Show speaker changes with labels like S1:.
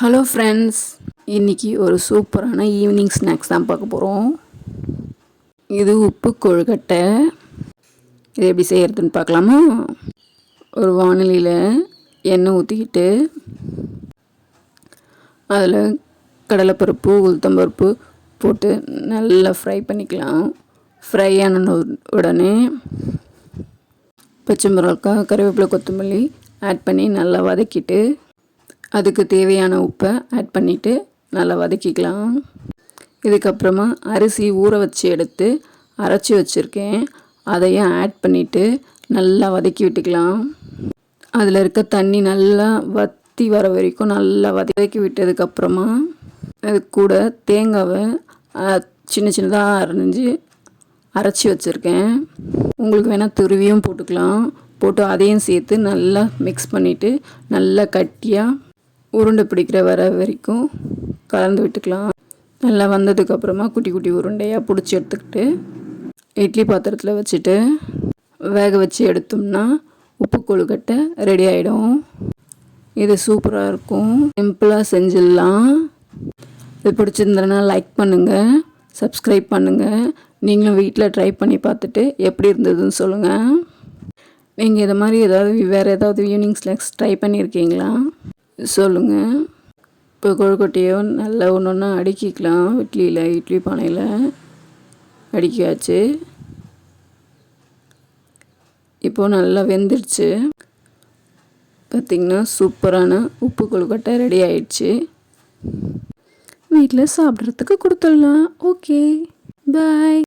S1: Hello friends, இன்றைக்கி ஒரு சூப்பரான ஈவினிங் ஸ்நாக்ஸ் தான் பார்க்க போகிறோம். இது உப்பு கொழுக்கட்டை. இது எப்படி செய்கிறதுன்னு பார்க்கலாமா? ஒரு வாணலியில் எண்ணெய் ஊற்றிக்கிட்டு அதில் கடலைப்பருப்பு உளுத்தம்பருப்பு போட்டு நல்லா ஃப்ரை பண்ணிக்கலாம். ஃப்ரை ஆன உடனே பச்சை மிளகாய் கருவேப்பிலை கொத்தமல்லி ஆட் பண்ணி நல்லா வதக்கிட்டு அதுக்கு தேவையான உப்பை ஆட் பண்ணிவிட்டு நல்லா வதக்கிக்கலாம். இதுக்கப்புறமா அரிசி ஊற வச்சு எடுத்து அரைச்சி வச்சுருக்கேன், அதையும் ஆட் பண்ணிவிட்டு நல்லா வதக்கி விட்டுக்கலாம். அதில் இருக்க தண்ணி நல்லா வற்றி வர வரைக்கும் நல்லா வதக்கி விட்டதுக்கப்புறமா அது கூட தேங்காவை சின்ன சின்னதாக அரைச்சி வச்சுருக்கேன். உங்களுக்கு வேணால் துருவியும் போட்டுக்கலாம். போட்டு அதையும் சேர்த்து நல்லா மிக்ஸ் பண்ணிவிட்டு நல்லா கட்டியாக உருண்டை பிடிக்கிற வரைக்கும் கலந்து விட்டுக்கலாம். நல்லா வந்ததுக்கப்புறமா குட்டி குட்டி உருண்டையாக பிடிச்சி எடுத்துக்கிட்டு இட்லி பாத்திரத்தில் வச்சுட்டு வேக வச்சு எடுத்தோம்னா உப்பு கொழுக்கட்டை ரெடி ஆகிடும். இது சூப்பராக இருக்கும், சிம்பிளாக செஞ்சிடலாம். இது பிடிச்சிருந்ததுன்னா லைக் பண்ணுங்கள், சப்ஸ்கிரைப் பண்ணுங்கள். நீங்களும் வீட்டில் ட்ரை பண்ணி பார்த்துட்டு எப்படி இருந்ததுன்னு சொல்லுங்கள். நீங்கள் இதை மாதிரி வேறு ஏதாவது ஈவினிங் ஸ்நாக்ஸ் ட்ரை பண்ணியிருக்கீங்களா சொல்லுங்கள். இப்போ கொழுக்கட்டையோ நல்லா ஒன்று ஒன்றா அடுக்கிக்கலாம். இட்லி பானையில் அடுக்கியாச்சு. இப்போது நல்லா வெந்துடுச்சு. பார்த்திங்கன்னா சூப்பரான உப்பு கொழுக்கட்டை ரெடி ஆயிடுச்சு. வீட்டில் சாப்பிட்றதுக்கு கொடுத்துடலாம். ஓகே, பாய்.